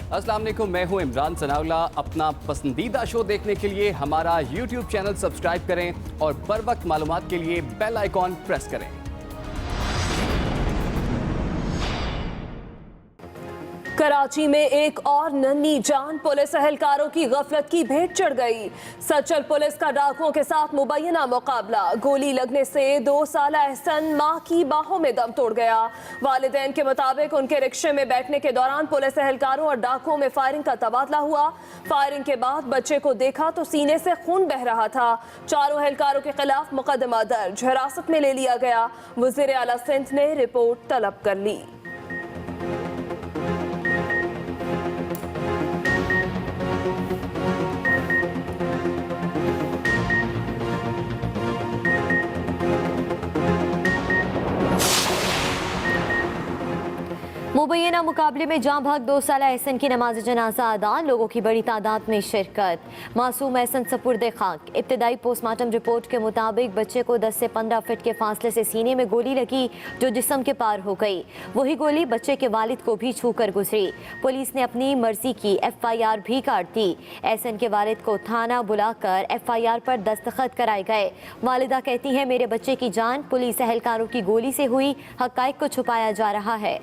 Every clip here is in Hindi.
अस्सलाम वालेकुम, मैं हूं इमरान सनाउल्ला। अपना पसंदीदा शो देखने के लिए हमारा YouTube चैनल सब्सक्राइब करें और बर वक्त मालूमात के लिए बेल आइकॉन प्रेस करें। कराची में एक और नन्ही जान पुलिस एहलकारों की गफलत की भेंट चढ़ गई। सचल पुलिस का डाकुओं के साथ मुबैना मुकाबला। गोली लगने से 2 साला एहसन मां की बाहों में दम तोड़ गया। वालिदैन के मुताबिक उनके रिक्शे में बैठने के दौरान पुलिस एहलकारों और डाकुओं में फायरिंग का तबादला हुआ। फायरिंग के बाद बच्चे को देखा तो सीने से खून बह रहा था। चारों एहलकारों के खिलाफ मुकदमा दर्ज, हिरासत में ले लिया गया। वज़ीर आला सिंध ने रिपोर्ट तलब कर ली। मुबैना मुकाबले में जाँ भाग 2 साला एहसन की नमाज जनाजा अदा, लोगों की बड़ी तादाद में शिरकत। मासूम एहसन सपुर्दे खाक। इब्तदाई पोस्टमार्टम रिपोर्ट के मुताबिक बच्चे को 10 से 15 फीट के फासले से सीने में गोली लगी जो जिस्म के पार हो गई। वही गोली बच्चे के वालिद को भी छू कर गुजरी। पुलिस ने अपनी मर्जी की FIR भी काट दी। एहसन के वालिद को थाना बुलाकर FIR पर दस्तखत कराए गए। वालिदा कहती है, मेरे बच्चे की जान पुलिस एहलकारों की गोली से हुई, हकाइक को छुपाया जा रहा है।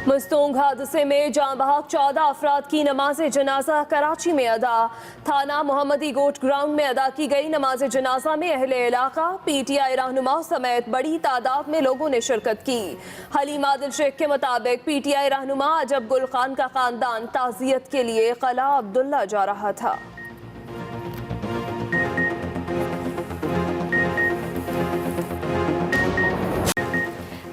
मस्तूंग हादसे में जाँ बहक 14 अफराद की नमाज जनाजा कराची में अदा। थाना मोहम्मदी गोट ग्राउंड में अदा की गई नमाज जनाजा में अहले इलाका, PTI रहनुमाओं समेत बड़ी तादाद में लोगों ने शिरकत की। हलीम आदिल शेख के मुताबिक PTI रहनुमा अजब गुल खान का खानदान ताज़ियत के लिए कला अब्दुल्ला जा रहा था।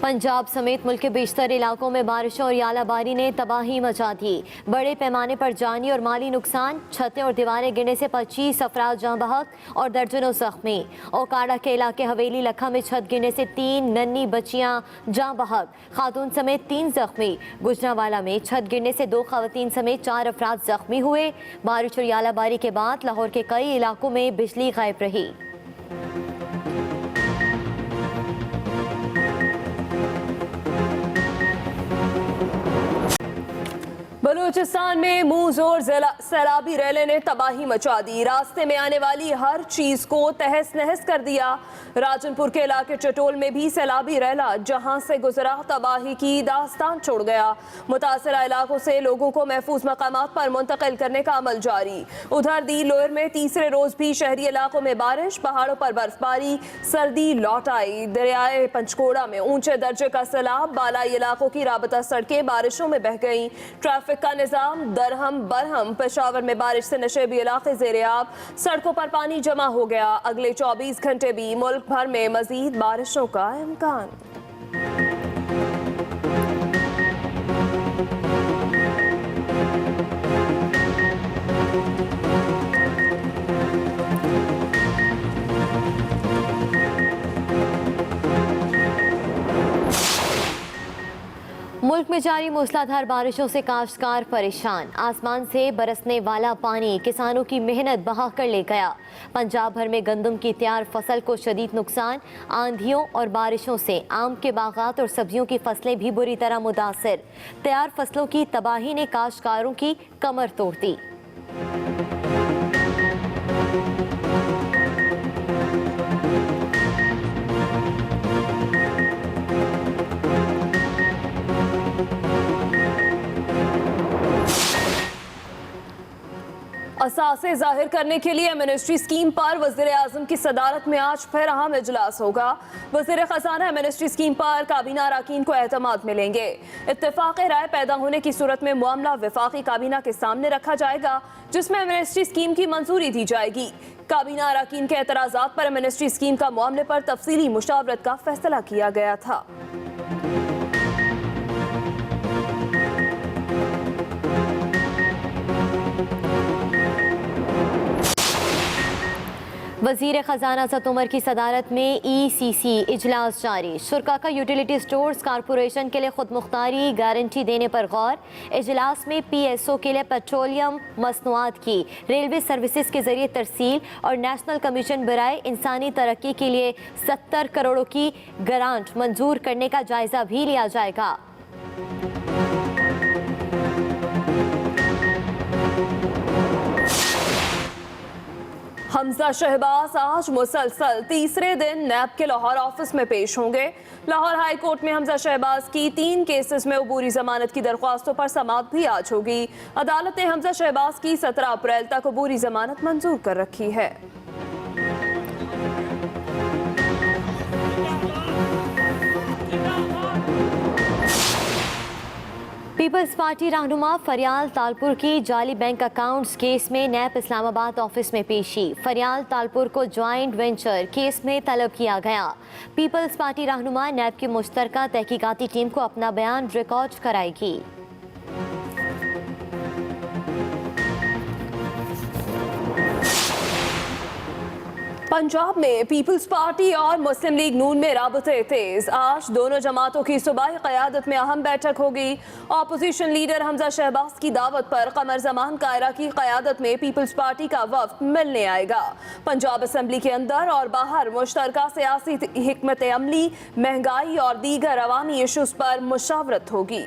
पंजाब समेत मुल्क के बेशतर इलाकों में बारिशों और यालाबारी ने तबाही मचा दी। बड़े पैमाने पर जानी और माली नुकसान, छतें और दीवारें गिरने से 25 अफराद जाँ बहक और दर्जनों जख्मी। ओकाड़ा के इलाके हवेली लखा में छत गिरने से 3 नन्ही बच्चियां जाँ बहक, खातून समेत 3 जख्मी। गुजरावाला में छत गिरने से 2 खवातीन समेत 4 अफराद जख्मी हुए। बारिश और यालाबारी के बाद लाहौर के कई इलाकों में बिजली गायब रही। बलूचिस्तान में मुंह जोर सैलाबी रैले ने तबाही मचा दी। रास्ते में आने वाली हर चीज को तहस नहस कर दिया। राजनपुर के इलाके चटोल में भी सैलाबी रैला जहां से गुजरा तबाही की दास्तान छोड़ गया। मुतासरा इलाकों से लोगों को महफूज मकामात पर मुंतकिल करने का अमल जारी। उधर दी लोयर में तीसरे रोज भी शहरी इलाकों में बारिश, पहाड़ों पर बर्फबारी, सर्दी लौट आई। दरियाए पंचकोड़ा में ऊंचे दर्जे का सैलाब, बालाई इलाकों की राबता सड़कें बारिशों में बह गईं। ट्रैफिक का निजाम दरहम बरहम। पेशावर में बारिश से नशेबी इलाके ज़ेरे-आब, सड़कों पर पानी जमा हो गया। अगले 24 घंटे भी मुल्क भर में मजीद बारिशों का इम्कान। मुल्क में जारी मूसलाधार बारिशों से काश्तकार परेशान। आसमान से बरसने वाला पानी किसानों की मेहनत बहा कर ले गया। पंजाब भर में गंदम की तैयार फसल को शदीद नुकसान। आंधियों और बारिशों से आम के बागात और सब्जियों की फसलें भी बुरी तरह मुतासिर। तैयार फसलों की तबाही ने काश्तकारों की कमर तोड़ दी। असासे जाहिर करने के लिए मिनिस्ट्री स्कीम पर वज़ीर आज़म की सदारत में आज फिर अहम इजलास होगा। वज़ीर ख़जाना मिनिस्ट्री स्कीम पर काबीना अरकान को एतमाद मिलेंगे। इत्तेफाक़ राय पैदा होने की सूरत में मामला वफाकी काबीना के सामने रखा जाएगा, जिसमें मिनिस्ट्री स्कीम की मंजूरी दी जाएगी। काबीना अरकान के एतराज़ात पर मिनिस्ट्री स्कीम का मामले पर तफसीली मुशावरत का फैसला किया गया था। वजीर खजाना असद उमर की सदारत में ECC इजलास जारी। शुरा का यूटिलिटी स्टोर्स कारपोरेशन के लिए खुद मुख्तारी गारंटी देने पर गौर। इजलास में PSO के लिए पेट्रोलियम मसनूआत की रेलवे सर्विसेज के जरिए तरसील और नेशनल कमीशन बराए इंसानी तरक्की के लिए 70 करोड़ की ग्रांट मंजूर करने का जायजा भी लिया जाएगा। हमजा शहबाज आज मुसलसल तीसरे दिन नैब के लाहौर ऑफिस में पेश होंगे। लाहौर हाई कोर्ट में हमजा शहबाज की 3 केसेस में अबूरी जमानत की दरख्वास्तों पर समाअत भी आज होगी। अदालत ने हमजा शहबाज की 17 अप्रैल तक अबूरी जमानत मंजूर कर रखी है। पीपल्स पार्टी रहनुमा फरियाल तालपुर की जाली बैंक अकाउंट्स केस में नैब इस्लामाबाद ऑफिस में पेशी। फरियाल तालपुर को ज्वाइंट वेंचर केस में तलब किया गया। पीपल्स पार्टी रहनुमा नैब की मुश्तरका तहकीकाती टीम को अपना बयान रिकॉर्ड कराएगी। पंजाब में पीपल्स पार्टी और मुस्लिम लीग नून में राबते तेज। आज दोनों जमातों की सूबाई क़यादत में अहम बैठक होगी। अपोजिशन लीडर हमजा शहबाज की दावत पर कमर जमान कायरा की क़यादत में पीपल्स पार्टी का वफ्द मिलने आएगा। पंजाब असम्बली के अंदर और बाहर मुश्तरका सियासी हिकमत अमली, महंगाई और दीगर अवामी इशूज़ पर मुशावरत होगी।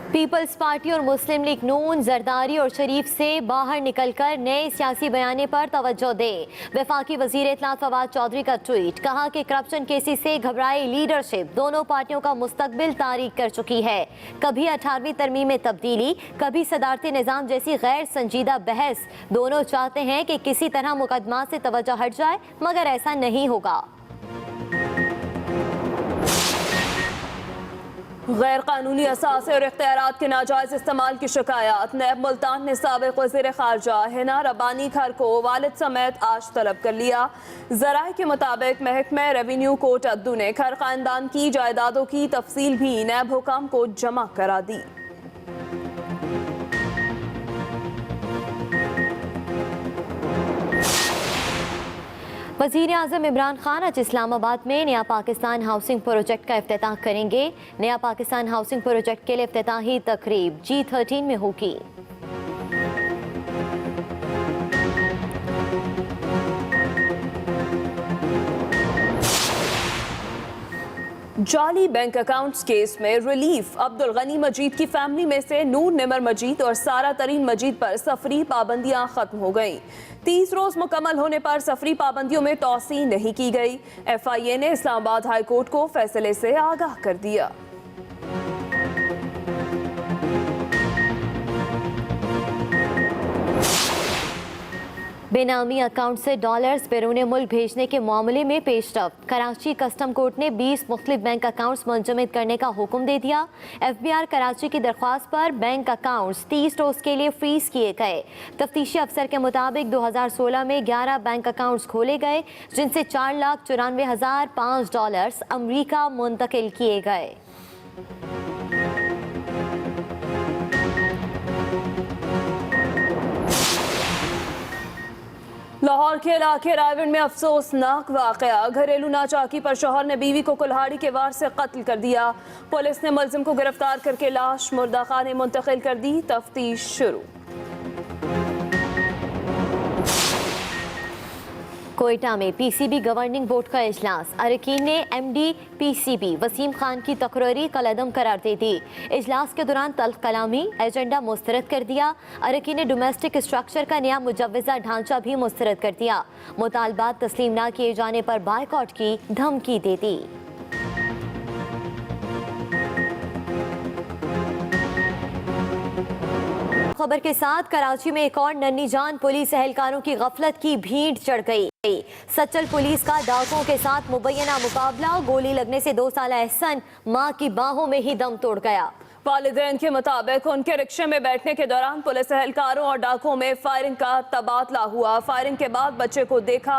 पीपल्स पार्टी और मुस्लिम लीग नून जरदारी और शरीफ से बाहर निकलकर नए सियासी बयाने पर तवज्जो दे। वफाकी वजीर इत्तलात फवाद चौधरी का ट्वीट, कहा कि करप्शन केसेस से घबराई लीडरशिप दोनों पार्टियों का मुस्तकबिल तारीख कर चुकी है। कभी 18वीं तरमीम में तब्दीली, कभी सदारती निज़ाम जैसी गैर संजीदा बहस। दोनों चाहते हैं कि किसी तरह मुकदमा से तवज्जो हट जाए, मगर ऐसा नहीं होगा। गैर कानूनी असासे और इख्तियारात के नाजायज इस्तेमाल की शिकायत। नैब मुल्तान ने साबिक वज़ीर ख़ारजा हिना रब्बानी घर को वालिद समेत आज तलब कर लिया। ज़राए के मुताबिक महकमा रेवेन्यू कोर्ट अद्दू ने घर ख़ानदान की जायदादों की तफसील भी नैब हुकाम को जमा करा दी। वज़ीर आज़म इमरान खान आज इस्लामाबाद में नया पाकिस्तान हाउसिंग प्रोजेक्ट का इफ्तिताह करेंगे। नया पाकिस्तान हाउसिंग प्रोजेक्ट के लिए इफ्तिताही तकरीब G13 में होगी। जाली बैंक अकाउंट्स केस में रिलीफ। अब्दुल गनी मजीद की फैमिली में से नूर निमर मजीद और सारा तरीन मजीद पर सफरी पाबंदियां खत्म हो गईं। 30 रोज मुकम्मल होने पर सफरी पाबंदियों में तौसी नहीं की गई। FIA ने इस्लामाबाद हाई कोर्ट को फैसले से आगाह कर दिया। बेनामी अकाउंट से डॉलर्स बैरून मुल्क भेजने के मामले में पेशरफ्त। कराची कस्टम कोर्ट ने 20 मुख्तलिफ बैंक अकाउंट्स मुंजमद करने का हुक्म दे दिया। FBR कराची की दरख्वास्त पर बैंक अकाउंट्स 30 रोज के लिए फ्रीज किए गए। तफ्तीशी अफसर के मुताबिक 2016 में 11 बैंक अकाउंट्स खोले गए, जिनसे $4,94,005 अमरीका मुंतकिल किए गए। लाहौर के इलाके रायविंड में अफसोसनाक वाकया। घरेलू नाचाकी पर शौहर ने बीवी को कुल्हाड़ी के वार से कत्ल कर दिया। पुलिस ने मुलजिम को गिरफ्तार करके लाश मुर्दा खाने मुंतकिल कर दी। तफ्तीश शुरू। कोयटा में PCB गवर्निंग बोर्ड का इजलास। अरकीन ने MD PCB वसीम खान की तकरीरी कलअदम करार दे दी। इजलास के दौरान तल्ख कलामी, एजेंडा मुस्तरद कर दिया। अरकीन ने डोमेस्टिक स्ट्रक्चर का नया मुजव्वजा ढांचा भी मुस्तरद कर दिया। मुतालबात तस्लीम न किए जाने पर बायकॉट की धमकी दे दी। खबर के साथ कराची में एक और नन्ही जान पुलिस एहलकारों की गफलत की भीड़ चढ़ गई। सच्चल पुलिस का डाकुओं के साथ मुबैना मुकाबला। गोली लगने से 2 साला एहसन मां की बाहों में ही दम तोड़ गया। वालिदैन के मुताबिक उनके रिक्शे में बैठने के दौरान पुलिस एहलकारों और डाकुओं में फायरिंग का तबादला हुआ। फायरिंग के बाद बच्चे को देखा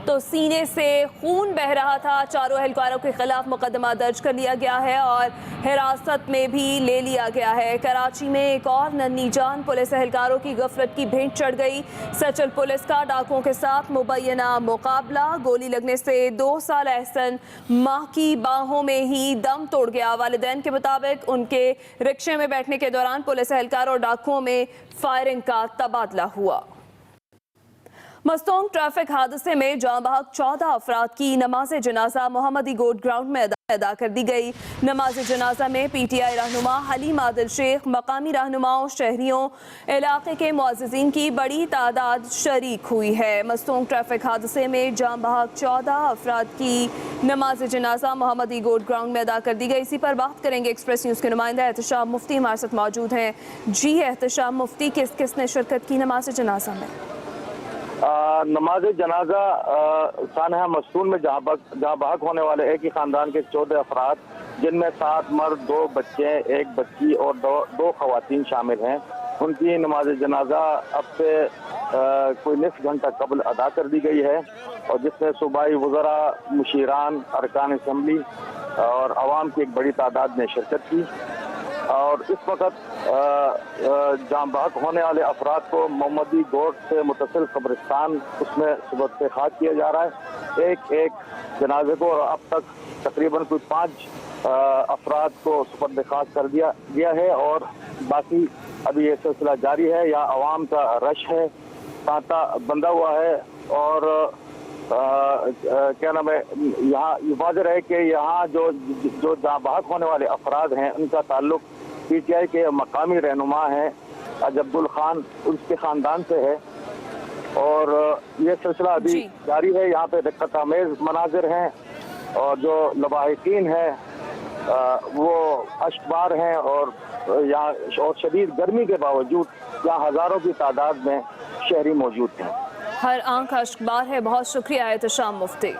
तो सीने से खून बह रहा था। चारों एहलकारों के खिलाफ मुकदमा दर्ज कर लिया गया है और हिरासत में भी ले लिया गया है। कराची में एक और नन्ही जान पुलिस एहलकारों की गफलत की भेंट चढ़ गई। सचल पुलिस का डाकुओं के साथ मुबैना मुकाबला। गोली लगने से 2 साल एहसन मां की बाहों में ही दम तोड़ गया। वालिदैन के मुताबिक उनके रिक्शे में बैठने के दौरान पुलिस एहलकार और डाकुओं में फायरिंग का तबादला हुआ। मस्तोंग ट्रैफिक हादसे में जाँ बहक 14 अफराद की नमाज जनाजा मोहम्मदी गोड ग्राउंड में अदा कर दी गई। नमाज जनाजा में PTI रहनुमा हलीम आदिल शेख, मकामी रहनुमाओं, शहरियों, इलाके के मुअज़्ज़िज़ीन की बड़ी तादाद शरीक हुई है। मस्तोंग ट्रैफिक हादसे में जाँ बहक 14 अफराद की नमाज जनाजा मोहम्मदी गोड ग्राउंड में अदा कर दी गई। इसी पर बात करेंगे। एक्सप्रेस न्यूज़ के नुमाइंदा एहतशाम मुफ्ती हमारे साथ मौजूद हैं। जी एहतशाम मुफ्ती, किस किस ने शिरकत की नमाज जनाजा में? नमाज जनाजा सानहा मस्तून में जहाँ बहक होने वाले एक ही खानदान के 14 अफराद, जिनमें 7 मर्द, 2 बच्चे, 1 बच्ची और 2 खवातीन शामिल हैं, उनकी नमाज जनाजा अब से कोई निस्फ घंटा कबल अदा कर दी गई है और जिसमें सूबाई वज़रा, मुशीरान, अरकान असम्बली और आवाम की एक बड़ी तादाद ने शिरकत की। और इस वक्त जाँ बहक होने वाले अफराद को मोहम्मदी गोड से मुतसिल कब्रिस्तान उसमें सुबह से खाक किया जा रहा है। एक जनाजे को अब तक तकरीबन कोई 5 अफराद को सुपर्द खाक कर दिया गया है और बाकी अभी ये सिलसिला जारी है। यहाँ अवाम का रश है, तांता बंधा हुआ है और क्या नाम है, यहाँ वाज़ेह है कि यहाँ जो जाँ बहक होने वाले अफराद हैं उनका ताल्लुक PTI के मकामी रहनुमा हैं अजब्दुल खान, उसके ख़ानदान से है और ये सिलसिला अभी जारी है। यहाँ पे दिक्कत आमेज़ मनाजिर हैं और जो लवाहिकीन हैं वो अश्कबार हैं और यहाँ और शदीद गर्मी के बावजूद यहाँ हज़ारों की तादाद में शहरी मौजूद हैं। हर आंख अश्कबार है। बहुत शुक्रिया एहतशाम मुफ्ती।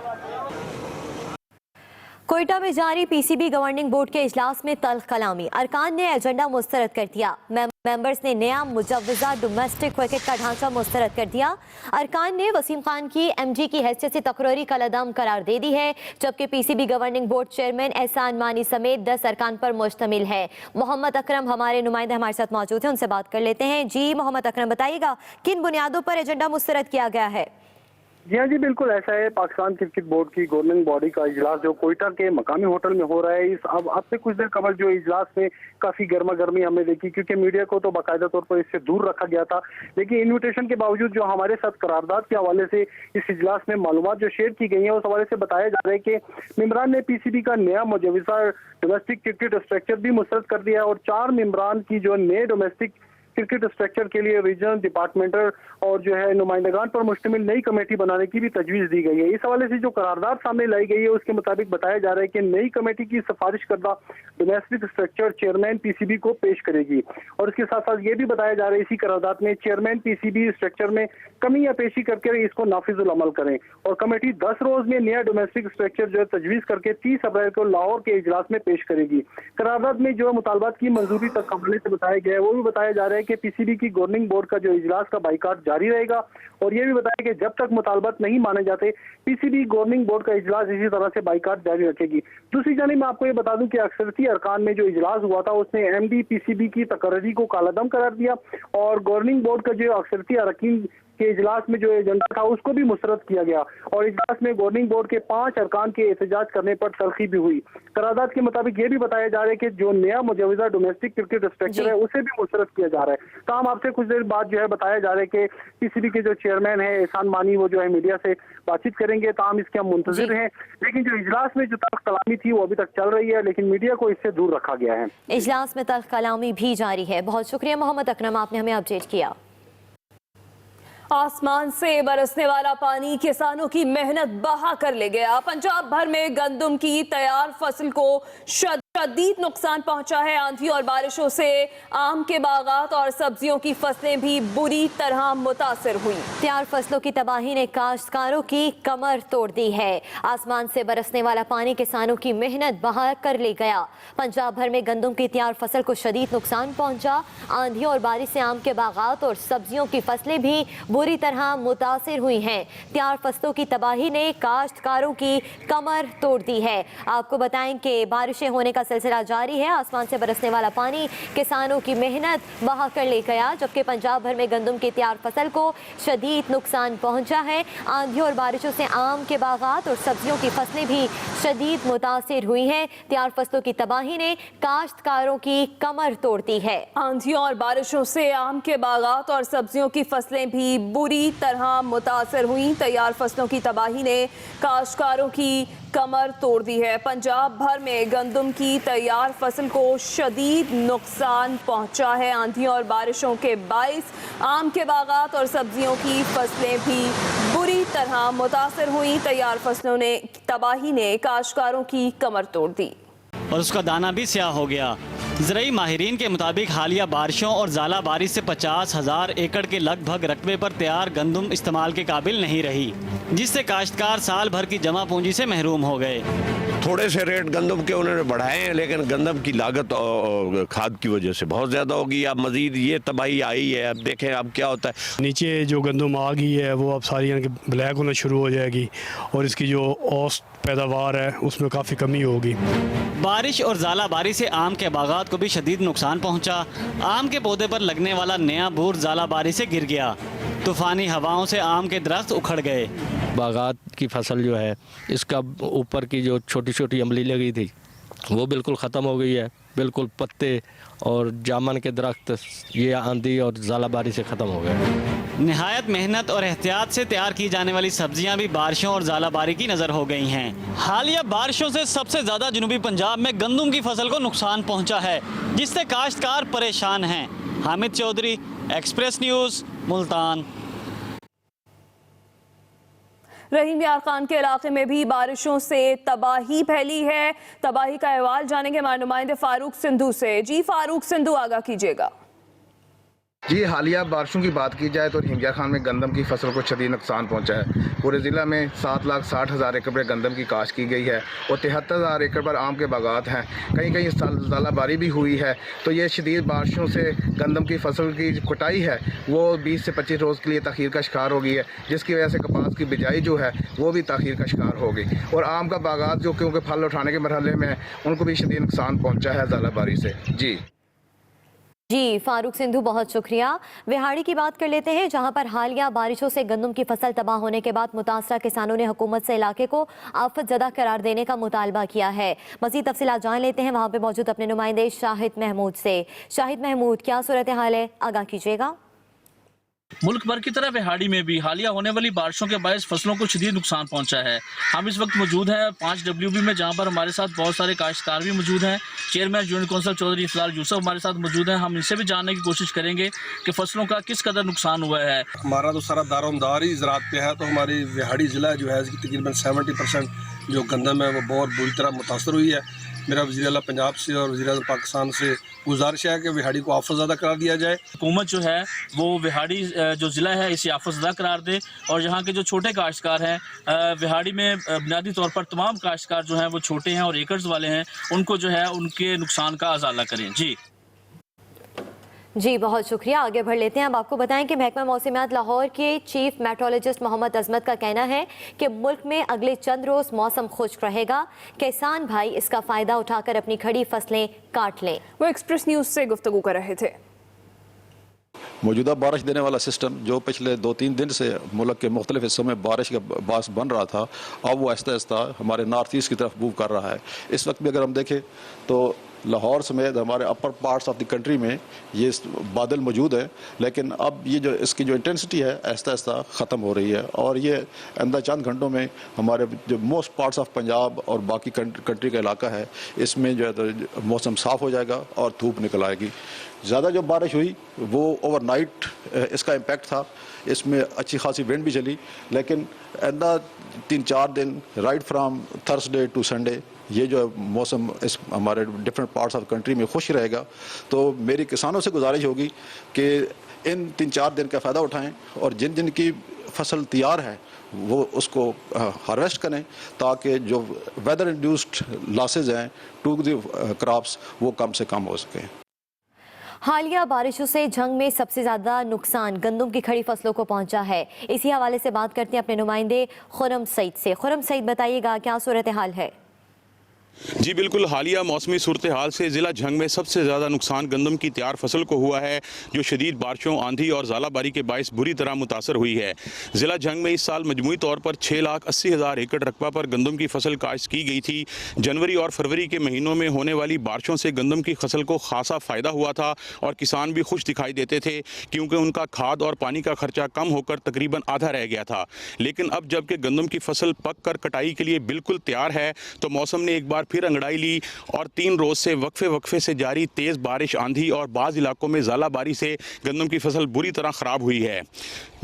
कोयटा में जारी PCB गवर्निंग बोर्ड के इजलास में तल्ख कलामी। अरकान ने एजेंडा मुस्तरद कर दिया। मेंबर्स ने नया मुजव्वज़ा डोमेस्टिक क्रिकेट का ढांचा मुस्तरद कर दिया। अरकान ने वसीम खान की MD की हैसियत से तकरीरी कलअदम करार दे दी है, जबकि PCB गवर्निंग बोर्ड चेयरमैन एहसान मानी समेत 10 अरकान पर मुश्तमिल है। मोहम्मद अकरम हमारे नुमाइंदे हमारे साथ मौजूद हैं, उनसे बात कर लेते हैं। जी मोहम्मद अकरम, बताइएगा किन बुनियादों पर एजेंडा मुस्तरद किया गया है? जी हाँ जी, बिल्कुल ऐसा है। पाकिस्तान क्रिकेट बोर्ड की गवर्निंग बॉडी का इजलास जो कोयटा के मकामी होटल में हो रहा है, इस अब से कुछ देर कबल जो इजलास में काफी गर्मा गर्मी हमने देखी, क्योंकि मीडिया को तो बाकायदा तौर पर इससे दूर रखा गया था, लेकिन इन्विटेशन के बावजूद जो हमारे साथ करारदाद के हवाले से इस इजलास में मालूमात जो शेयर की गई है, उस हवाले से बताया जा रहा है कि मेम्बरान ने PCB का नया मुजव्वज़ा डोमेस्टिक क्रिकेट स्ट्रक्चर भी मुस्तरद कर दिया और 4 मेम्बरान की जो नए डोमेस्टिक क्रिकेट स्ट्रक्चर के लिए रीजनल, डिपार्टमेंटल और जो है नुमाइंदगान पर मुश्तमिल नई कमेटी बनाने की भी तजवीज़ दी गई है। इस हवाले से जो करारदाद सामने लाई गई है उसके मुताबिक बताया जा रहा है कि नई कमेटी की सिफारिश करदा डोमेस्टिक स्ट्रक्चर चेयरमैन PCB को पेश करेगी और इसके साथ साथ ये भी बताया जा रहा है इसी करारदाद में चेयरमैन PCB स्ट्रक्चर में कमी या पेशी करके इसको नाफिजुल अमल करें और कमेटी 10 रोज में नया डोमेस्टिक स्ट्रक्चर जो है तजवीज़ करके 30 अप्रैल को लाहौर के इजलास में पेश करेगी। करारदाद में जो मुतालबात की मंजूरी तक हवाले से बताया गया है, वो भी बताया जा रहा है कि PCB की गवर्निंग बोर्ड का जो इजलास का बाइकाट जारी रहेगा और ये भी बताया कि जब तक मुतालबात नहीं माने जाते PCB गवर्निंग बोर्ड का इजलास इसी तरह से बाइकाट जारी रखेगी। दूसरी जानिब मैं आपको ये बता दूं कि अक्सरती अरकान में जो इजलास हुआ था उसने MD PCB की तकर्री को कालादम करार दिया और गवर्निंग बोर्ड का जो अक्सरती अरकान के इजलास में जो एजेंडा था उसको भी मुस्तरद किया गया और इजलास में गवर्निंग बोर्ड के 5 अरकान के एहतजाज करने पर तलखी भी हुई। करारदाद के मुताबिक ये भी बताया जा रहा है कि जो नया मुजव्वज़ा डोमेस्टिक क्रिकेट स्ट्रक्चर है उसे भी मुस्तरद किया जा रहा है। तो हम आपसे कुछ देर बाद जो है बताया जा रहा है कि PCB के जो चेयरमैन है एहसान मानी वो जो है मीडिया से बातचीत करेंगे, तो हम इसके हम मुंतजिर हैं। लेकिन जो इजलास में जो तल्ख कलामी थी वो अभी तक चल रही है, लेकिन मीडिया को इससे दूर रखा गया है। इजलास में तल्ख कलामी भी जारी है। बहुत शुक्रिया मोहम्मद अकरम, आपने हमें अपडेट किया। आसमान से बरसने वाला पानी किसानों की मेहनत बहा कर ले गया। पंजाब भर में गंदम की तैयार फसल को शदीद नुकसान पहुंचा है। आंधी और बारिशों से आम के बागात और सब्जियों की फसलें भी बुरी तरह मुतासिर हुई। तैयार फसलों की तबाही ने काश्तकारों की कमर तोड़ दी है। आसमान से बरसने वाला पानी किसानों की मेहनत बहा कर ले गया। पंजाब भर में गंदम की तैयार फसल को शदीद नुकसान पहुंचा। आंधी और बारिश से आम के बागात और सब्जियों की फसलें भी बुरी तरह मुतासिर हुई हैं। तैयार फसलों की तबाही ने काश्तकारों की कमर तोड़ दी है। आपको बताएं कि बारिशें होने का सिलसिला जारी है। आसमान से बरसने वाला पानी किसानों की मेहनत बहा कर ले गया, जबकि पंजाब भर में गंदम की तैयार फसल को शदीद नुकसान पहुंचा है। आंधी और बारिशों से आम के बागात और सब्जियों की फसलें भी शदीद मुतासिर हुई हैं। तैयार फसलों की तबाही ने काश्तकारों की कमर तोड़ दी है। आंधी और बारिशों से आम के बागात और सब्जियों की फसलें भी बुरी तरह मुतासिर हुई। तैयार फसलों की तबाही ने काश्तकारों की कमर तोड़ दी है। पंजाब भर में गंदम की तैयार फसल को शदीद नुकसान पहुंचा है। आंधी और बारिशों के बाइस आम के बागात और सब्जियों की फसलें भी बुरी तरह मुतासिर हुई। तैयार फसलों ने तबाही ने काश्तकारों की कमर तोड़ दी और उसका दाना भी स्याह हो गया। ज़राई माहिरीन के मुताबिक हालिया बारिशों और ज़ाला बारिश से 50,000 एकड़ के लगभग रकबे पर तैयार गंदम इस्तेमाल के काबिल नहीं रही, जिससे काश्तकार साल भर की जमा पूंजी से महरूम हो गए। थोड़े से रेट गंदम के उन्होंने बढ़ाए हैं, लेकिन गंदम की लागत खाद की वजह से बहुत ज़्यादा होगी। अब मज़ीद ये तबाही आई है, अब देखें अब क्या होता है। नीचे जो गंदम आ गई है वो अब सारी यानी कि ब्लैक होना शुरू हो जाएगी और इसकी जो औसत पैदावार है उसमें काफ़ी कमी होगी। बारिश और ज़ाला बारिश से आम के बागात को भी शदीद नुकसान पहुंचा। आम के पौधे पर लगने वाला नया बूर ज़ाला बारिश से गिर गया। तूफ़ानी हवाओं से आम के दरख्त उखड़ गए। बागात की फसल जो है इसका ऊपर की जो छोटी छोटी अमली लगी थी वो बिल्कुल ख़त्म हो गई है। बिल्कुल पत्ते और जामन के दरख्त ये आंधी और ज़ालाबारी से ख़त्म हो गए। निहायत मेहनत और एहतियात से तैयार की जाने वाली सब्जियां भी बारिशों और ज़ालाबारी की नज़र हो गई हैं। हालिया बारिशों से सबसे ज़्यादा जनूबी पंजाब में गंदम की फसल को नुकसान पहुंचा है, जिससे काश्तकार परेशान हैं। Hamid Chaudhry, Express News, Multan. रहीम यार खान के इलाके में भी बारिशों से तबाही फैली है। तबाही का अहवाल जानेंगे हमारे नुमाइंदे फारूक सिंधु से। जी फारूक सिंधु, आगाह कीजिएगा। जी, हालिया बारिशों की बात की जाए तो हिमगिया खान में गंदम की फसल को शदीद नुकसान पहुंचा है। पूरे ज़िला में 7,60,000 एकड़ पर गंदम की काश्त की गई है और 73,000 एकड़ पर आम के बागात हैं। कहीं कहीं ज़ालाबारी भी हुई है। तो ये शदीद बारिशों से गंदम की फसल की कटाई है वो 20 से 25 रोज़ के लिए तख़ीर का शिकार हो गई है, जिसकी वजह से कपास की बिजाई जो है वो भी तख़ीर का शिकार हो गई। और आम का बागात जो क्योंकि फल उठाने के मरहले में है उनको भी शदीद नुकसान पहुँचा है ज़ालाबारी से। जी फारूक सिंधु, बहुत शुक्रिया। विहाड़ी की बात कर लेते हैं, जहां पर हालिया बारिशों से गंदम की फसल तबाह होने के बाद मुतासरा किसानों ने हुकूमत से इलाके को आफत ज़दा करार देने का मुतालबा किया है। मज़ीद तफसीलात जान लेते हैं वहां पर मौजूद अपने नुमाइंदे शाहिद महमूद से। शाहिद महमूद, क्या सूरत हाल है, आगाह कीजिएगा। मुल्क भर की तरह विहाड़ी में भी हालिया होने वाली बारिशों के बायस फसलों को शदीद नुकसान पहुंचा है। हम इस वक्त मौजूद हैं 5WB में, जहां पर हमारे साथ बहुत सारे काश्तकार भी मौजूद हैं। Chairman union council Chaudhry Iflal Yusuf हमारे साथ मौजूद हैं। हम इनसे भी जानने की कोशिश करेंगे कि फसलों का किस कदर नुकसान हुआ है। हमारा तो सारा दारोमदार ही ज़राअत पे है, तो हमारी विहाड़ी ज़िला जो है इसकी तकरीबन 70% जो गंदम है वो बहुत बुरी तरह मुतासर हुई है। मेरा वज़ीर आला पंजाब से और वज़ीर आज़म पाकिस्तान से गुजारिश है कि विहाड़ी को आफत ज़दा करार दिया जाए। हुकूमत जो है वो विहाड़ी जो ज़िला है इसे आफत ज़दा करार दे और यहाँ के जो छोटे काश्तकार हैं विहाड़ी में बुनियादी तौर पर तमाम काश्तकार जो हैं वो छोटे हैं और एकर्स वाले हैं, उनको जो है उनके नुकसान का अजाला करें। जी बहुत शुक्रिया। आगे बढ़ लेते हैं। अब आपको बताएं कि महकमा मौसमियात लाहौर के चीफ मेट्रोलॉजिस्ट मोहम्मद अजमत का कहना है कि मुल्क में अगले चंद रोज़ मौसम खुश्क रहेगा। किसान भाई इसका फ़ायदा उठाकर अपनी खड़ी फसलें काट लें। वो एक्सप्रेस न्यूज़ से गुफ्तगू कर रहे थे। मौजूदा बारिश देने वाला सिस्टम जो पिछले 2-3 दिन से मुल्क के मुख्तलिफ हिस्सों में बारिश का बास बन रहा था, अब वो आहिस्ता आहिस्ता हमारे नॉर्थ ईस्ट की तरफ मूव कर रहा है। इस वक्त भी अगर हम देखें तो लाहौर समेत हमारे अपर पार्ट्स ऑफ द कंट्री में ये बादल मौजूद है, लेकिन अब ये जो इसकी जो इंटेंसिटी है आहिस्ता आहिस्ता ख़त्म हो रही है और ये आइंदा चंद घंटों में हमारे जो मोस्ट पार्ट्स ऑफ पंजाब और बाकी कंट्री का इलाका है इसमें जो है तो मौसम साफ़ हो जाएगा और धूप निकल आएगी। ज़्यादा जो बारिश हुई वो ओवरनाइट इसका इम्पैक्ट था, इसमें अच्छी खासी विंड भी चली, लेकिन आइंदा 3-4 दिन right from Thursday to Sunday ये जो मौसम इस हमारे डिफरेंट पार्ट्स ऑफ कंट्री में खुश रहेगा, तो मेरी किसानों से गुजारिश होगी कि इन 3-4 दिन का फ़ायदा उठाएं और जिन जिन की फसल तैयार है वो उसको हार्वेस्ट करें, ताकि जो वेदर इंड्यूस्ड लॉसेज हैं टू द क्रॉप्स वो कम से कम हो सकें। हालिया बारिशों से जंग में सबसे ज़्यादा नुकसान गंदम की खड़ी फसलों को पहुंचा है। इसी हवाले से बात करते हैं अपने नुमाइंदे खुरम सईद से। खुरम सईद, बताइएगा क्या सूरत हाल है? जी बिल्कुल, हालिया मौसमी सूरत हाल से ज़िला झंग में सबसे ज़्यादा नुकसान गंदम की तैयार फसल को हुआ है, जो शदीद बारिशों, आंधी और ज़ालाबारी के बायस बुरी तरह मुतासर हुई है। ज़िला झंग में इस साल मजमूई तौर पर 6,80,000 एकड़ रकबा पर गंदम की फसल काश्त की गई थी। जनवरी और फरवरी के महीनों में होने वाली बारिशों से गंदम की फसल को खासा फ़ायदा हुआ था और किसान भी खुश दिखाई देते थे, क्योंकि उनका खाद और पानी का खर्चा कम होकर तकरीबन आधा रह गया था। लेकिन अब जबकि गंदम की फसल पक कर कटाई के लिए बिल्कुल तैयार है, तो मौसम ने एक बार फिर अंगड़ाई ली और 3 रोज से वक्फे से जारी तेज बारिश, आंधी और बाज़ इलाकों में ज़ालाबारी से गंदम की फसल बुरी तरह ख़राब हुई है।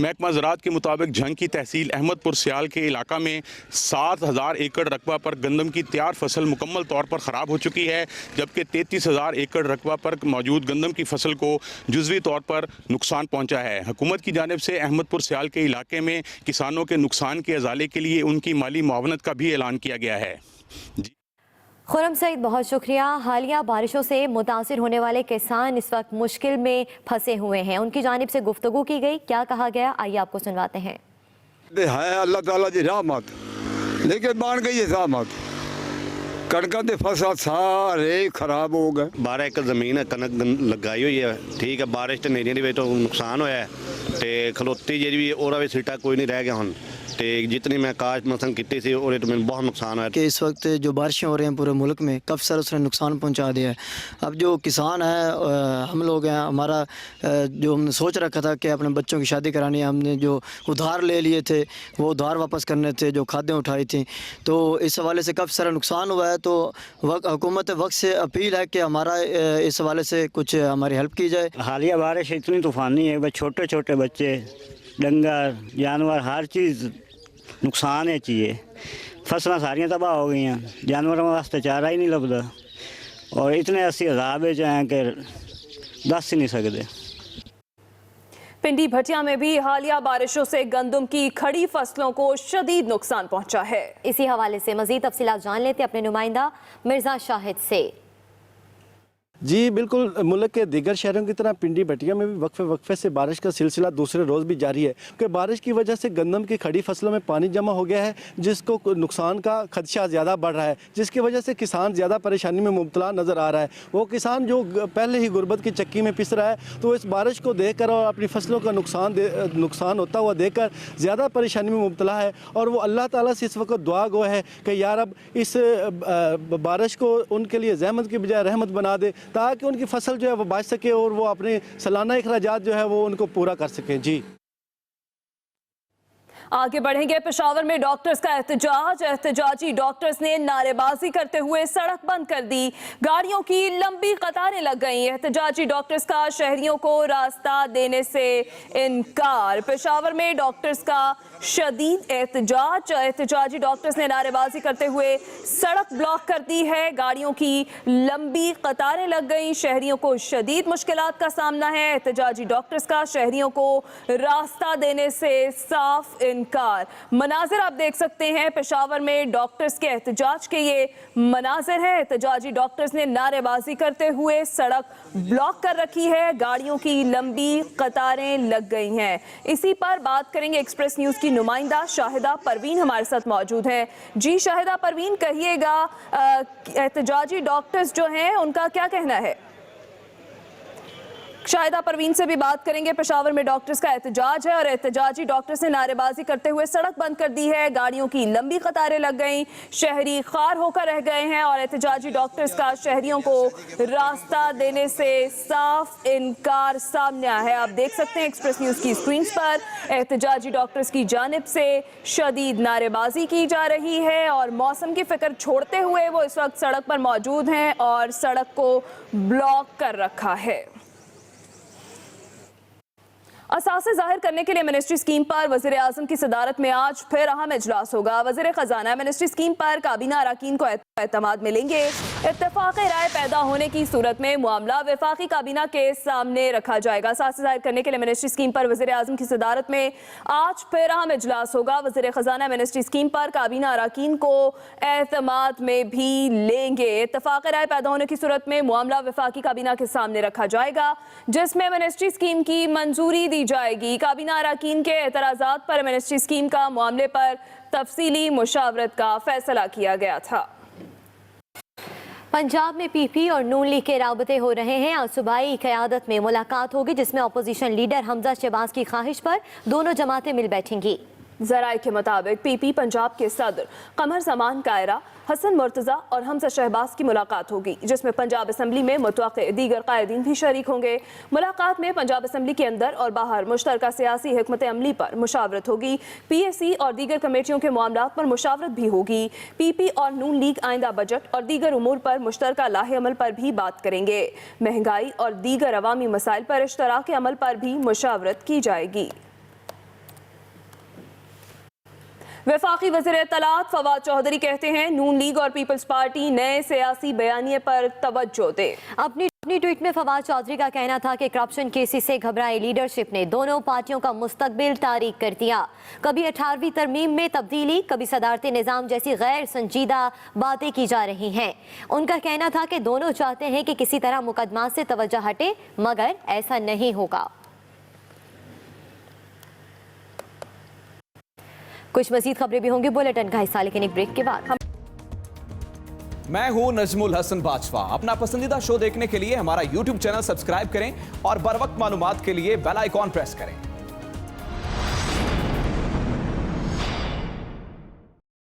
महकमा ज़राअत के मुताबिक झंग की तहसील अहमदपुर सियाल के इलाका में 7,000 एकड़ रकबा पर गंदम की तैयार फसल मुकम्मल तौर पर ख़राब हो चुकी है, जबकि 33,000 एकड़ रकबा पर मौजूद गंदम की फसल को जुज़वी तौर पर नुकसान पहुँचा है। हुकूमत की जानिब से अहमदपुर सियाल के इलाके में किसानों के नुकसान के अजाले के लिए उनकी माली मुआवनत का भी ऐलान किया गया है। खुरम सईद, बहुत शुक्रिया। हालिया बारिशों से मुतासिर होने वाले किसान इस वक्त मुश्किल में फंसे हुए हैं, उनकी जानिब से गुफ्तगू की गई, क्या कहा गया, आइए आपको सुनवाते हैं। है अल्लाह ताला जी रहमत, लेकिन मान गई रहमत, कणक के फसल सारे खराब हो गए। 12 एकड़ जमीन है, कनक लगाई हुई है, ठीक है। बारिश तो नेरिया की वजह तो नुकसान होया है, खलोती जी भी और भी सीटा कोई नहीं रह गया हम, जितनी मैं काश मसन की थी और तो मैंने बहुत नुकसान है कि इस वक्त जो बारिशें हो रही हैं पूरे मुल्क में, काफ़ी सारा उसने नुकसान पहुंचा दिया है। अब जो किसान है, हम लोग हैं, हमारा जो हमने सोच रखा था कि अपने बच्चों की शादी करानी है, हमने जो उधार ले लिए थे वो उधार वापस करने थे, जो खादें उठाई थी, तो इस हवाले से काफ़ी सारा नुकसान हुआ है। तो हुकूमत वक्त से अपील है कि हमारा इस हवाले से कुछ हमारी हेल्प की जाए। हालिया बारिश इतनी तूफ़ानी है, बस छोटे छोटे बच्चे, डंगर, जानवर, हर चीज़ नुकसान है चाहिए। फसलें सारियां तबाह हो गई हैं, जानवरों वास्ते चारा ही नहीं लभदा और इतने 80,000 बेच हैं कि दस ही नहीं सकते। पिंडी भटिया में भी हालिया बारिशों से गंदम की खड़ी फसलों को शदीद नुकसान पहुंचा है। इसी हवाले से मजीद तफसीलात जान लेते अपने नुमाइंदा मिर्जा शाहिद से। जी बिल्कुल, मुल्क के दीगर शहरों की तरह पिंडी भटिया में भी वक्फे से बारिश का सिलसिला दूसरे रोज़ भी जारी है, क्योंकि बारिश की वजह से गंदम की खड़ी फसलों में पानी जमा हो गया है, जिसको नुकसान का खदशा ज़्यादा बढ़ रहा है, जिसकी वजह से किसान ज़्यादा परेशानी में मुब्तला नज़र आ रहा है। वो किसान जो पहले ही गुर्बत की चक्की में पिस रहा है, तो इस बारिश को देख कर और अपनी फसलों का नुकसान होता हुआ देख कर ज़्यादा परेशानी में मुब्तला है, और वो अल्लाह ताला से इस वक्त दुआ गो है कि यार अब इस बारिश को उनके लिए ज़हमत की बजाय रहमत बना दे, ताकि उनकी फसल जो है वो बच सके और वो अपने सालाना अखराजात जो है वो उनको पूरा कर सकें। जी आगे बढ़ेंगे। पेशावर में डॉक्टर्स का एहतजाजी डॉक्टर्स ने नारेबाजी करते हुए सड़क बंद कर दी, गाड़ियों की लंबी कतारें लग गईं। एहतजाजी डॉक्टर्स का शहरियों को रास्ता देने से इनकार। पेशावर में डॉक्टर्स का शदीद एहतजाजी डॉक्टर्स ने नारेबाजी करते हुए सड़क ब्लॉक कर दी है, गाड़ियों की लंबी कतारें लग गईं, शहरियों को शदीद मुश्किलात का सामना है। एहतजाजी डॉक्टर्स का शहरियों को रास्ता देने से साफ इनकार। मनाजिर आप देख सकते हैं, पेशावर में डॉक्टर्स के एहतजाज के ये मनाजिर हैं। एहतजाजी डॉक्टर्स ने नारेबाजी करते हुए सड़क ब्लॉक कर रखी है, गाड़ियों की लंबी कतारें लग गई हैं। इसी पर बात करेंगे, एक्सप्रेस न्यूज की नुमाइंदा शाहिदा परवीन हमारे साथ मौजूद हैं। जी शाहिदा परवीन, कहिएगा एहतजाजी डॉक्टर्स जो हैं उनका क्या कहना है? शाहिदा परवीन से भी बात करेंगे। पेशावर में डॉक्टर्स का एहतजाज है और एहतजाजी डॉक्टर्स ने नारेबाजी करते हुए सड़क बंद कर दी है, गाड़ियों की लंबी कतारें लग गईं, शहरी खार होकर रह गए हैं और एहतजाजी डॉक्टर्स का शहरियों को रास्ता देने से साफ इनकार सामने आया है। आप देख सकते हैं एक्सप्रेस न्यूज की स्क्रीन पर एहतजाजी डॉक्टर्स की जानिब से शदीद नारेबाजी की जा रही है और मौसम की फिक्र छोड़ते हुए वो इस वक्त सड़क पर मौजूद हैं और सड़क को ब्लॉक कर रखा है। असासे जाहिर करने के लिए मिनिस्ट्री स्कीम पर वज़ीर आज़म की सदारत में आज फिर अहम इजलास होगा। वज़ीर खजाना मिनिस्ट्री स्कीम पर काबीना अरकान को एतमाद मिलेंगे। इत्तेफाक राय पैदा होने की सूरत में मामला वफाकी काबीना के सामने रखा जाएगा। असासे जाहिर करने के लिए मिनिस्ट्री स्कीम पर वज़ीर आज़म की सदारत में आज फिर अहम इजलास होगा। वज़ीर खजाना मिनिस्ट्री स्कीम पर काबीना अरकान को एतमाद में भी लेंगे। इत्तेफाक राय पैदा होने की सूरत में मामला वफाकी काबीना के सामने रखा जाएगा, जिसमें मिनिस्ट्री स्कीम की मंजूरी दी जाएगी। काबीना अरकान के एतराज़ात पर मिनिस्ट्री स्कीम का मामले पर तफसीली मुशावरत का फैसला किया गया था। पंजाब में पीपी और नून लीग के राबते हो रहे हैं। आज सूबाई क़यादत में मुलाकात होगी, जिसमें अपोजिशन लीडर हमजा शहबाज की ख्वाहिश पर दोनों जमातें मिल बैठेंगी। ज़राए के मुताबिक पीपी पंजाब के सदर कमर जमान कायरा, हसन मुर्तज़ा और हमजा शहबाज की मुलाकात होगी, जिसमें पंजाब असम्बली में मुतवक्के दीगर कायदीन भी शरीक होंगे। मुलाकात में पंजाब असम्बली के अंदर और बाहर मुश्तरका सियासी हिकमत अमली पर मुशावरत होगी। PAC और दीगर कमेटियों के मामलात पर मुशावरत भी होगी। PP और नून लीग आइंदा बजट और दीगर उमूर पर मुश्तरका लाहे अमल पर भी बात करेंगे। महंगाई और दीगर अवामी मसाइल पर इश्तराक अमल पर भी मुशावरत की जाएगी। वफाकी वज़ीर इत्तलात फवाद चौधरी कहते हैं, नून लीग और पीपल्स पार्टी नए सियासी बयानिए पर तवज्जो दे। अपनी ट्वीट में फवाद चौधरी का कहना था कि करप्शन केसेस से घबराए लीडरशिप ने दोनों पार्टियों का मुस्तकबिल तारीक कर दिया। कभी 18वीं तरमीम में तब्दीली, कभी सदारती निज़ाम जैसी गैर संजीदा बातें की जा रही हैं। उनका कहना था कि दोनों चाहते हैं कि किसी तरह मुकदमा से तवज्जो हटे, मगर ऐसा नहीं होगा। कुछ मज़ीद खबरें भी होंगी बुलेटिन का हिस्सा, लेकिन एक ब्रेक के बाद। मैं हूं नजमुल हसन बाजवा। अपना पसंदीदा शो देखने के लिए हमारा YouTube चैनल सब्सक्राइब करें और बर वक्त मालूमात के लिए बेल आइकॉन प्रेस करें।